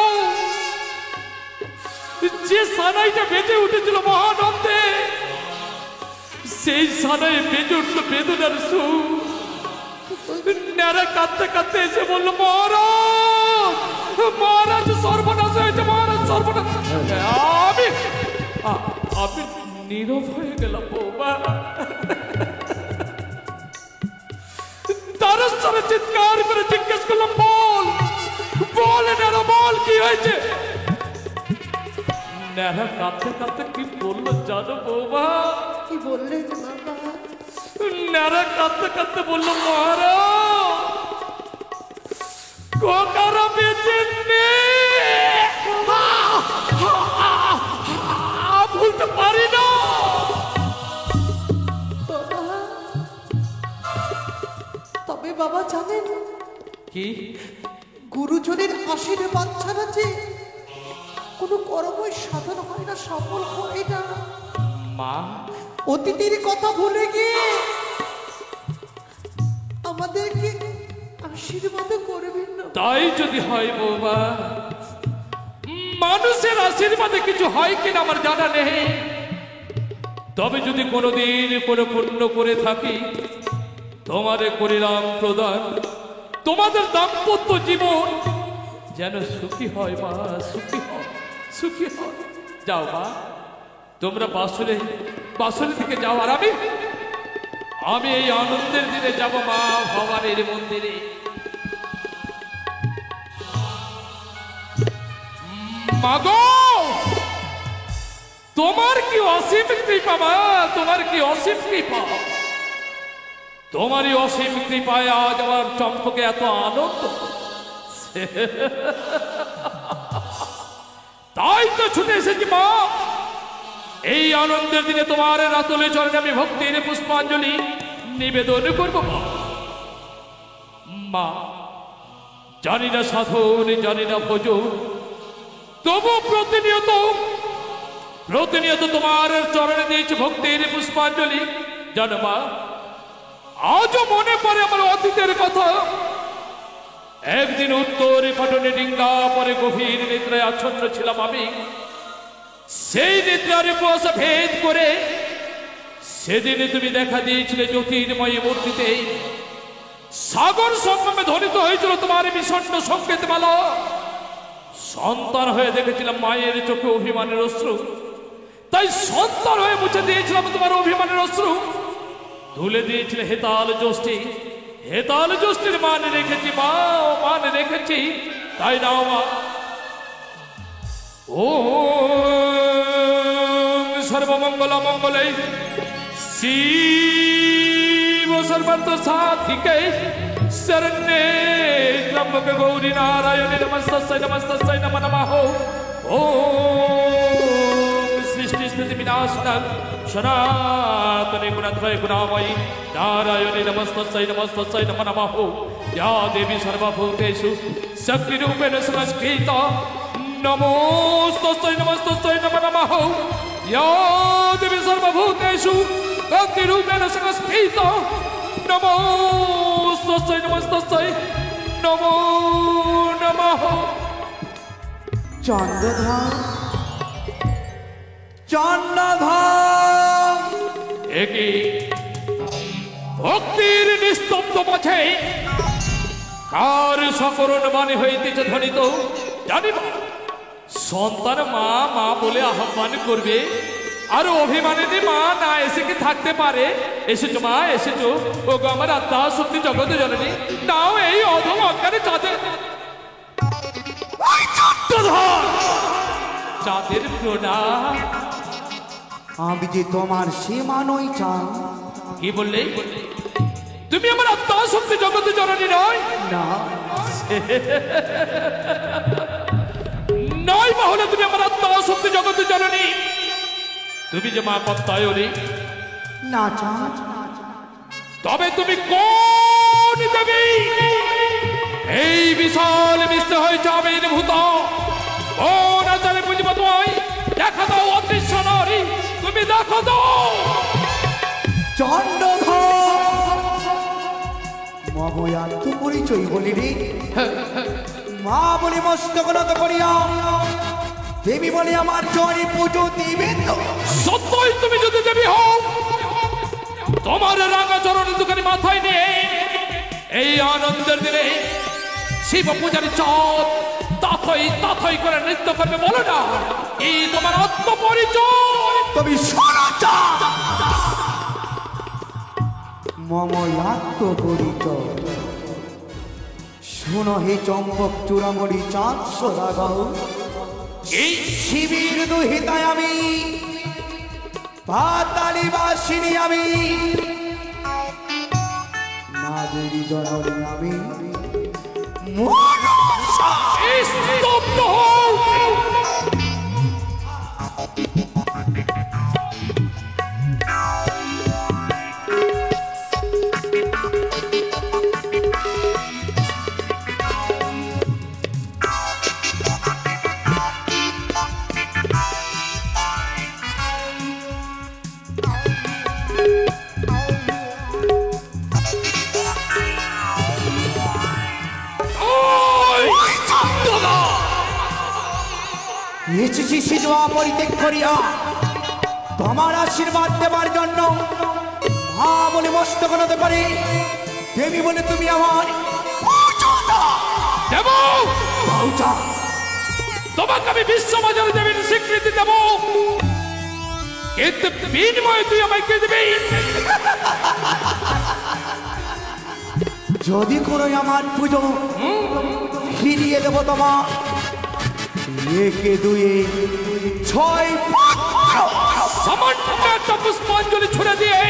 যে সানাইটা বেজে উঠেছিল মহানন্দে, সেই সানাই বেজে উঠল বেদনার সুর। ন্যাড়া কাঁদতে কাঁদতে এসে বলল, মহারাজ মহারাজ সর্বনাশ হয়েছে, মহারাজ সর্বনাশ। আমি নীরব হয়ে গেলাম বৌমা। তারস্বরে চিৎকার করে জিজ্ঞেস করলাম, বল বল ন্যাড়া বল কি হয়েছে? ন্যাড়া কাঁদতে কাঁদতে কি বললো জানো বৌমা? কি বললেন বাবা? ন্যাড়া কাঁদতে কাঁদতে বললো, মহারাজ কোকারা বেঁচে নেই, ভুলতে পারি না। বাবা তবে বাবা জানেন কি? গুরুজনের আশীর্বাদ ছাড়া যে কোনো কর্মই সাধন হয় না, সফল হয় না। মা অতীতের কথা ভুলে গিয়ে আমাদেরকে আশীর্বাদ করবেন না। তাই যদি হয় বৌমা, মানুষের আশীর্বাদে কিছু হয় কিনা আমার জানা নেই, তবে যদি কোনোদিন কোনো পুণ্য করে থাকি, তোমারে করিলাম প্রদান, তোমাদের দাম্পত্য জীবন যেন সুখী হয় মা, সুখী হয়, সুখী হয়। যাও মা, তোমরা বাসরে বাসরে থেকে যাও, আর আমি এই আনন্দের দিনে যাব মা ভবানীর মন্দিরে। মাগো তোমার কি অসীম কৃপা মা, তোমার কি অসীম কৃপা, তোমারই অসীম কৃপায় আজ আমার চম্পকে এত আনন্দ। তাই তো ছুটে এসেছি মা, এই আনন্দের দিনে তোমার রাতলে চরণে আমি ভক্তির পুষ্পাঞ্জলি নিবেদন করব। মা জানি না সাধন, জানি না ভোজন, তবু প্রতিনিয়ত তোমার চরণে দিয়েছি ভক্তির পুষ্পাঞ্জলি। জানো মা, আজও মনে পড়ে আমার অতীতের কথা। একদিন উত্তর পাটনে ডিঙ্গা পরে গভীর নিদ্রায় আচ্ছন্ন ছিলাম আমি। সেই নিদ্রার কুয়াশা ভেদ করে সেদিনে তুমি দেখা দিয়েছিলে জ্যোতির্ময় মূর্তিতে। সাগর সঙ্গমে ধ্বনিত হয়েছিল তোমার বিষণ্ণ সংকেত মালা। সন্তান হয়ে দেখেছিলাম মায়ের চোখে অভিমানের অশ্রু, তাই সন্তান হয়ে মুছে দিয়েছিলাম তোমার অভিমানের অশ্রু। তুলে দিয়েছিলে হেতাল জ্যোষ্ঠী, হেতাল জ্যোষ্ঠীর মান রেখেছি মা, মান রেখেছি। তাই নাও মা, ও সর্বমঙ্গল মঙ্গলে শিব সর্বার্থ সাধিকে শরণ্যে ত্র্যম্বকে গৌরী নারায়ণে নমস্তস্যৈ নমস্তস্যৈ নমো নমঃ। ওম সৃষ্টি স্থিতি বিনাশনং সনাতনে গুণত্রয় গুণাময়ী নারায়ণে নমস্তস্যৈ নমস্তস্যৈ নমো নমঃ। या देवी सर्वभूतेषु शक्तिरूपेण संस्कृता नमोस्तस्यै नमस्तस्यै नमो नमः। या देवी सर्वभूतेषु शक्तिरूपेण संस्कृता नमोस्तस्यै नमस्तस्यै नमो नमः। চন্দ্রধাম চন্দ্রধাম একই ভক্তির নিস্তব্ধ মাঝে কার সকরণ বাণী হইতেছে ধ্বনিত জানিব। সন্তান মা মা বলে আহ্বান করবে, আর অভিমানিনী মা না এসে কি থাকতে পারে? এসেছো মা, এসেছো। ও গো আমার আত্মা শক্তি জগতে জননী, নাও এই অধম অজ্ঞানে চাঁদের চাঁদের প্রণাম। আমি যে তোমার সীমা নই চাঁদ। কি বললে? তুমি আমার আত্মা শক্তি জগতে জননী নয়? না নয় বাহলে তুমি আমার আত্মা শক্তি জগতে জননী। তুমি যে মা কাত্যায়নী, না চাঁদ। তবে তুমি কোন দেবী? এই বিশাল বিশ্বে হয়েছে আবির্ভূত কোন আচারে বুঝবো তোমায়? দেখা দাও অদৃশ্য নারী, তুমি দেখো দাও। চন্ডধর মময়াত্ম পরিচয় বলি রে মা বলে মস্তকনত করিয়া দেবী বলে আমার চরণে পুজো দিবে তো সত্যই তুমি যদি দেবী হও, তোমার রাঙা চরণের দোকানে মাথায় নিয়ে এই আনন্দের দিনে শিব পূজার চাঁদ তাথই তাথই করে নৃত্য করবে, বলো না এই তোমার আত্মপরিচয়। তুমি শোনো মময়াত্ম পরিচয় শোনো হে চম্পক চূড়ামণি চাঁদ সদাগর এই শিবির দুহিতায় আমি পাতালি বাসিনী আমি নাগরী জননী আমি মনসা। এই স্তব্ধ হও। এসেছি সিজোয়া পরিত্যাগ করিয়া তোমার আশীর্বাদ দেবার জন্য। মা বলে মস্তক নতে পারে, দেবী বলে তুমি আমার দেব, পূজা। তোমাকে আমি বিশ্ববাজারে দেবীর স্বীকৃতি দেব, কিন্তু বিনিময়ে তুই আমায় কে দিবি? যদি কোনো আমার পুজো ফিরিয়ে দেবো তোমার একে দুয়ে ছয় সামান্য একটা পুষ্পাঞ্জলি ছুড়ে দিয়ে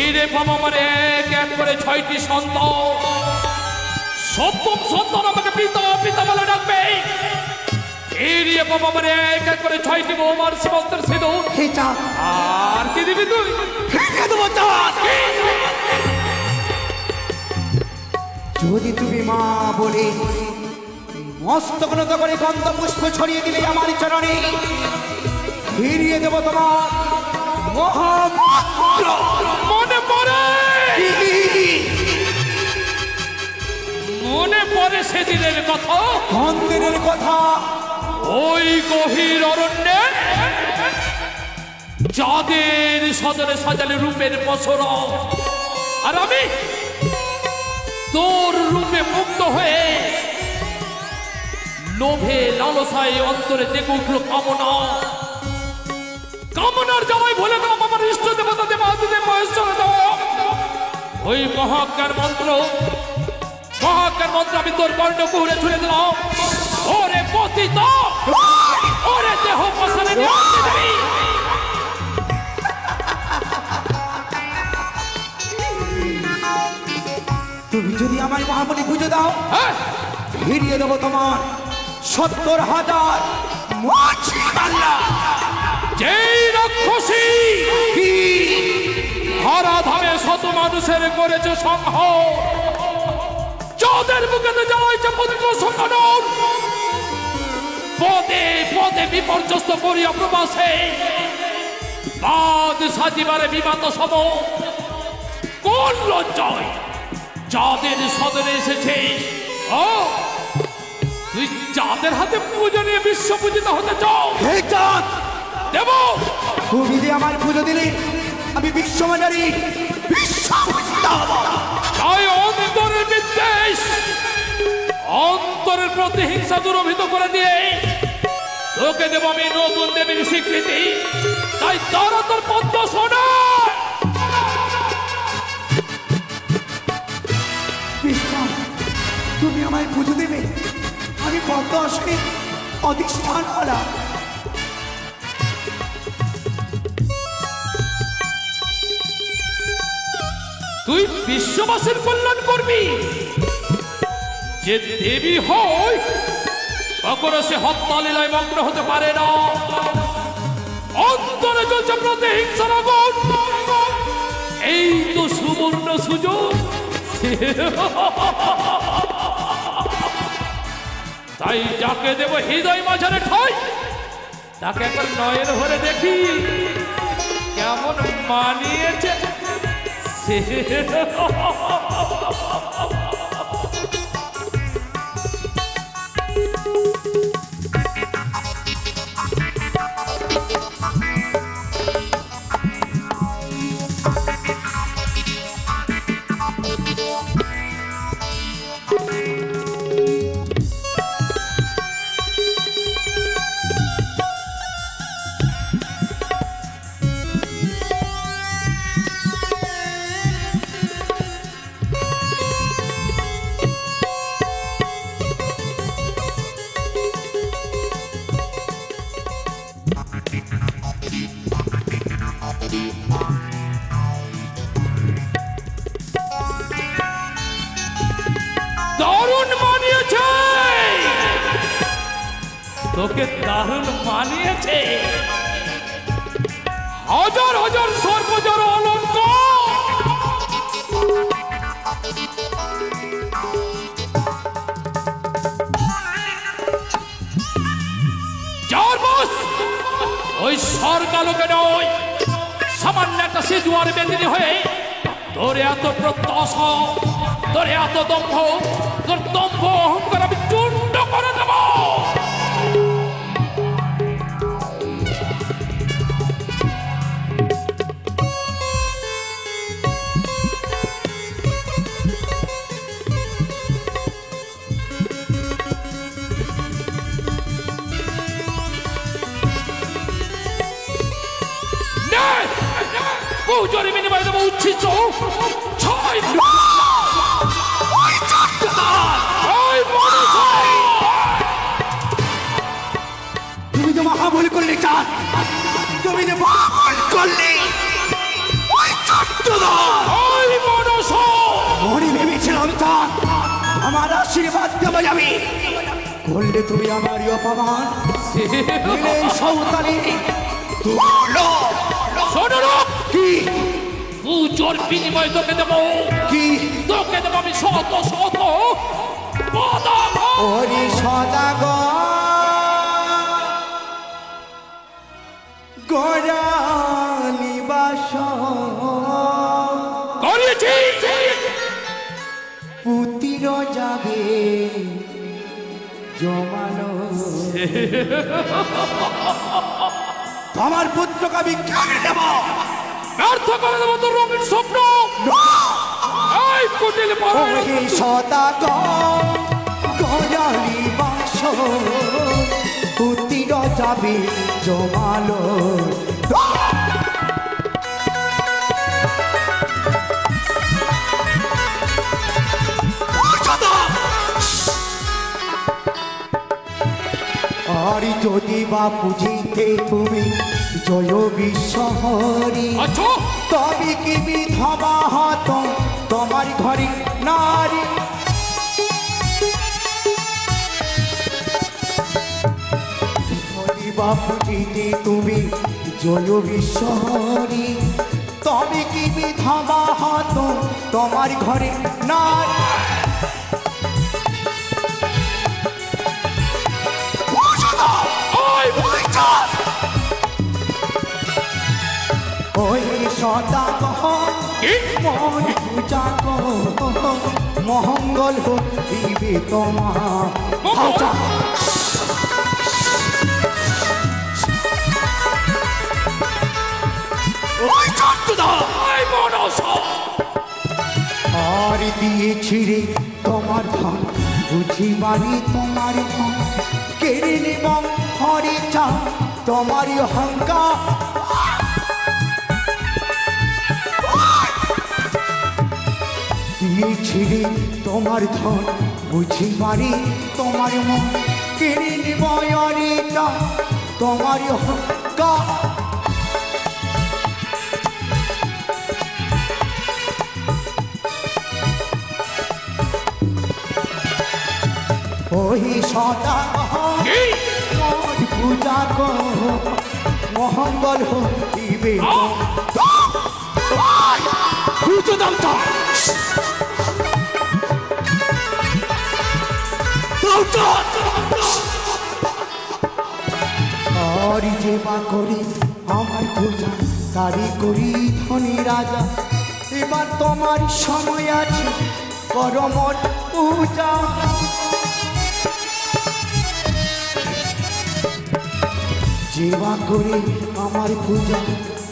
এরে বাবা আমার এক এক করে 6টি সন্তান, সপ্তম সন্তান আমাকে পিতা পিতা বলে ডাকবে। এরিয়ে বাবা আমার এক এক করে 6টি বৌমার সীমন্তের সিঁদুর। হে চাঁদ, আর কি দিবি তুই? ফিরিয়ে দেবো চাঁদ। যদি তুমি মা বলে মস্তক নত করে গন্ধ পুষ্প ছড়িয়ে দিলে আমার চরণে ফিরিয়ে দেব তোমার মহামন্ত্র। মনে পড়ে, মনে পড়ে সেদিনের কথা, মন্দিরের কথা। ওই গভীর অরণ্যে যাদের সদরে সাজালে রূপের পসরা, আর আমি তোর রূপে মুগ্ধ হয়ে লোভে লালসায় অন্তরে জেগে উঠল কামনা। কামনার জ্বালায় ভুলে গেলাম আমার ইষ্ট দেবতা দেবাদিদেব মহেশ্বর দেব। ওই মহাজ্ঞান মন্ত্র আমি তোর কর্ণ কুহুরে ছুড়ে দিলাম। ওরে পতিত, ওরে দেহ পসারে তুমি যদি আমার মহাবলী পুজো দাও ফিরিয়ে দেবো তোমার 70,000 যেই রাক্ষসী হারাধামে শত মানুষের করেছে সংহার, যাদের বুকেতে জ্বালাইছে পুত্র সন্তান, পদে পদে বিপর্যস্ত করিয়া প্রবাসে বাদ সাজিবারে বিমাত সম। কোন লজ্জায় যাদের সদরে এসেছে, ও তুই যাদের হাতে পুজো নিয়ে বিশ্ব পূজিত হতে চাও? হে চাঁদ, দেব, তুমি যে আমার পুজো দিলে আমি বিশ্বমাজারি তাই অন্তরের বিদ্বেষ, অন্তরের প্রতিহিংসা দূরভূত করে দিয়ে তোকে দেব আমি নতুন দেবীর স্বীকৃতি। তাই তারা তোর পদ্ম শোনা। তুমি আমায় পুজো দেবে, আমি পদ্ম আসনে অধিষ্ঠান হলাম। তুই বিশ্ববাসীর কল্যাণ করবি। যে দেবী হয় কখনো সে হত্যা লীলায় মগ্ন হতে পারে না। অন্তরে চলছে প্রতিহিংসার আগুন, এই তো সুবর্ণ সুযোগ। তাই যাকে দেব হৃদয় মাঝারে ঠাই, তাকে একবার নয়ের ভরে দেখি কেমন মানিয়েছে সে দারুণ মানিয়েছে তোকে, দারুণ মানিয়েছে। হাজার হাজার সর্বজর অলঙ্কার যার বস ওই স্বর্গালোকে নয়, সামান্য একটা সিজুয়ার বেদিনী হয়ে তোর এত প্রত্যাশা, তোর এত দম্ভ, তোর দম্ভ অহংকার আমি চূর্ণ করে দেব। পুজোর বিনিময়ে দেবো উচ্ছিষ্ট ছয় তুমি তো মহাভুল করলে চাঁদ, তুমি তো মহাভুল করলে। মনে ভেবেছিলাম চাঁদ আমার আশীর্বাদ দেওয়া যাবে, করলে তুমি আমারই অপমান। সৌতালি কি পুজোর বিনিময়ে তোকে দেবো, কি তোকে দেবো আমি শত শত পদক। ওরে সদাগর গড়ালিবাস করিয়েছি পুতির যাবে জমানো। তোমার পুত্রকে আমি কেড়ে দেব, ব্যর্থ করে দেবো তোর রঙিন স্বপ্ন। এই কুটিল ওরে সদাগর গড়ালিবাস পুতির যাবে জমানো। আর যদি বা পুজিতে তুমি জয় বিশ্বহরি, আচ্ছা তবে কি বিধবা হত তোমার ঘরে নারী। যদি বা পুজিতে তুমি জয় বিশ্বহরি, তবে কি বিধবা হত তোমার ঘরে নারী। ওই সদাগর মন পূজা মহঙ্গল দিবে তোমার। আর দিয়েছি রে তোমার ধন, বুঝি বাড়ি তোমার ধন, কেড়ে নেব হরে চা তোমার অহংকার। দিয়েছি রে তোমার ধন, বুঝি বাড়ি তোমার মন, কেড়ে নেব হরে চা তোমার অহংকার। ওই সদাগর মন পূজা মহঙ্গল হইবে। আর যে বা করি আমার পূজা তারি করি ধনী রাজা। এবার তোমার সময় আছে, করো মন পূজা। যেবা করে আমার পূজা,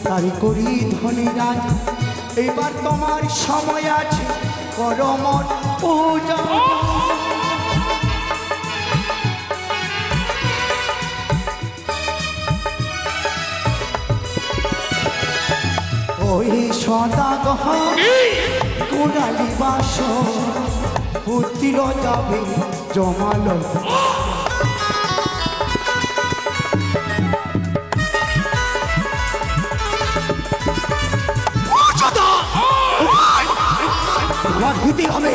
তারি করি ধনী রাজা। এবার তোমার সময় আছে, করো মন পূজা। ওই সদা গোড়ালি বাস পুত্র যাবে জমালো। তোমার দিতে হবে।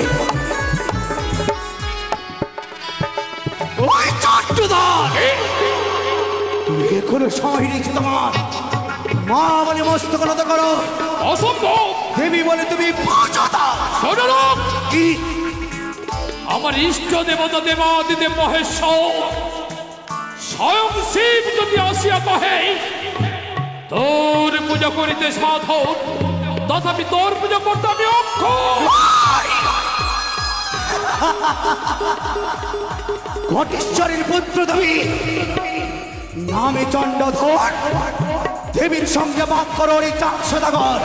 ওই চাট্টুদার, তুমি এখনো সময় রয়েছে তোমার। মা বলে মস্তক নত করো। অসম্ভব। দেবী বলে তুমি শোনো লোক, কি? আমার ইষ্ট দেবতা দেবাদিদেব মহেশ্বর স্বয়ং শিব যদি আসিয়া কহে তোর পূজা করিতে সাধন, তথাপি তোর পূজা করতে আমি অক্ষম। ঘটেশ্বরের পুত্র তুমি, নামে চণ্ডধর। দেবীর সঙ্গে বাদ করো রে চাঁদ।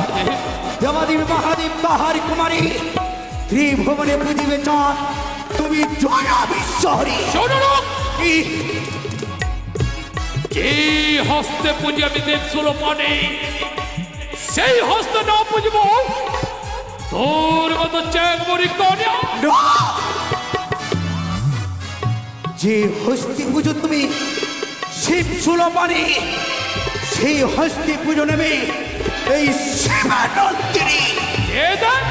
দেবাদেব মহাদেব পাহাড় কুমারী, ত্রিভুবনে পৃথিবী চাঁদ, তুমি জয়া বিশ্বহরী। শোনো লোক, কি? যে হস্তে পুজি আমি দেবসুলো পানে, সেই হস্তে না পুজব তোর মতো চ্যাংমরি কন্যা। যে হস্তি পুজো তুমি শিব সুলপানি, সেই হস্তি পুজো নেবে এই শিবানন্দিনী। এ দেখ,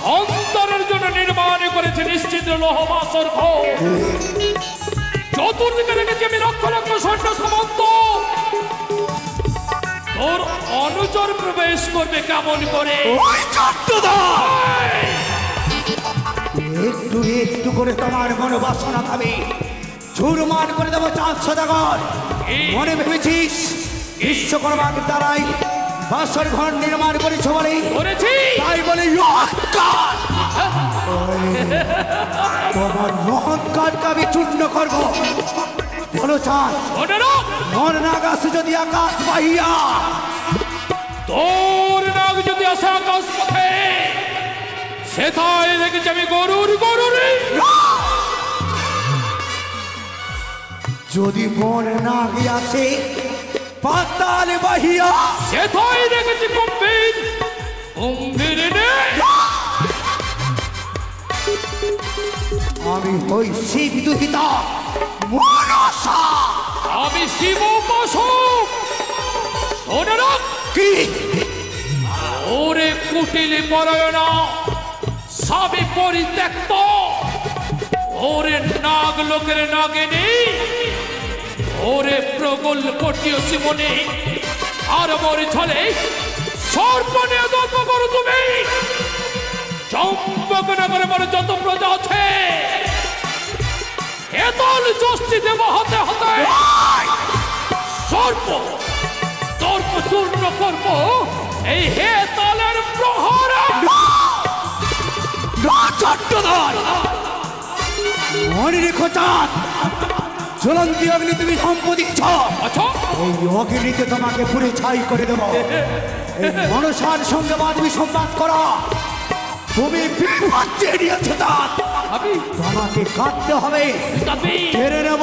সন্তানের জন্য নির্মাণ করেছে নিশ্চিত লোহবাসর ঘর। চতুর্দিকে রেখেছি আমি লক্ষ লক্ষ সৈন্য সামন্ত। তোর অনুচর প্রবেশ করবে কেমন করে? একটু একটু করে তোমার মনোবাসনা খাবে, চুরমার করে দেবো চাঁদ সদাগর। মনে ভেবেছিস বিশ্বকর্মার দ্বারাই বাসর ঘর নির্মাণ করেছ বলে, করেছি তাই বলে তোমার মহৎকারকে আমি চূর্ণ করবো। বলো চাঁদ, মনে রাখ, মন নাগাছে যদি আকাশ পাইয়া, তোর নাগ যদি আসে আকাশ পথে, সেথায় দেখেছি আমি গরুর গরুরে। যদি মন না গিয়াছে পাতাল বাহিয়া, সেথায় দেখেছি গম্ভীর গম্ভীর নে। আমি হই শিব দুহিতা মনসা। আমি শিব উপাসক। শোনে রাখ, কি? ওরে কুটিলি পরায়ণা স্বামী পরিত্যক্ত, ওরে নাগ লোকের নাগিনী, ওরে প্রগল্পটীয় শিবনী, আর মরে ছলে সর্বনে দত্ত করো তুমি। চম্পক নগরে মনে যত প্রজা আছে, এতল যষ্টি দেব হতে হতে সর্ব তর্প চূর্ণ করব এই হে তালের প্রহরা। চট্টধর, মনে রেখো চাঁদ, জ্বলন্তি অগ্নি তুমি সম্পদ দিচ্ছ। আচ্ছা, এই অগ্নিতে তোমাকে পুরে ছাই করে দেব। এই মনসার সঙ্গে বাদবি সংবাদ করা, তুমি বিপদ চেয়ে নিয়েছো চাঁদ। আমি তোমাকে কাটতে হবে, কাঁদবি। কেড়ে নেব।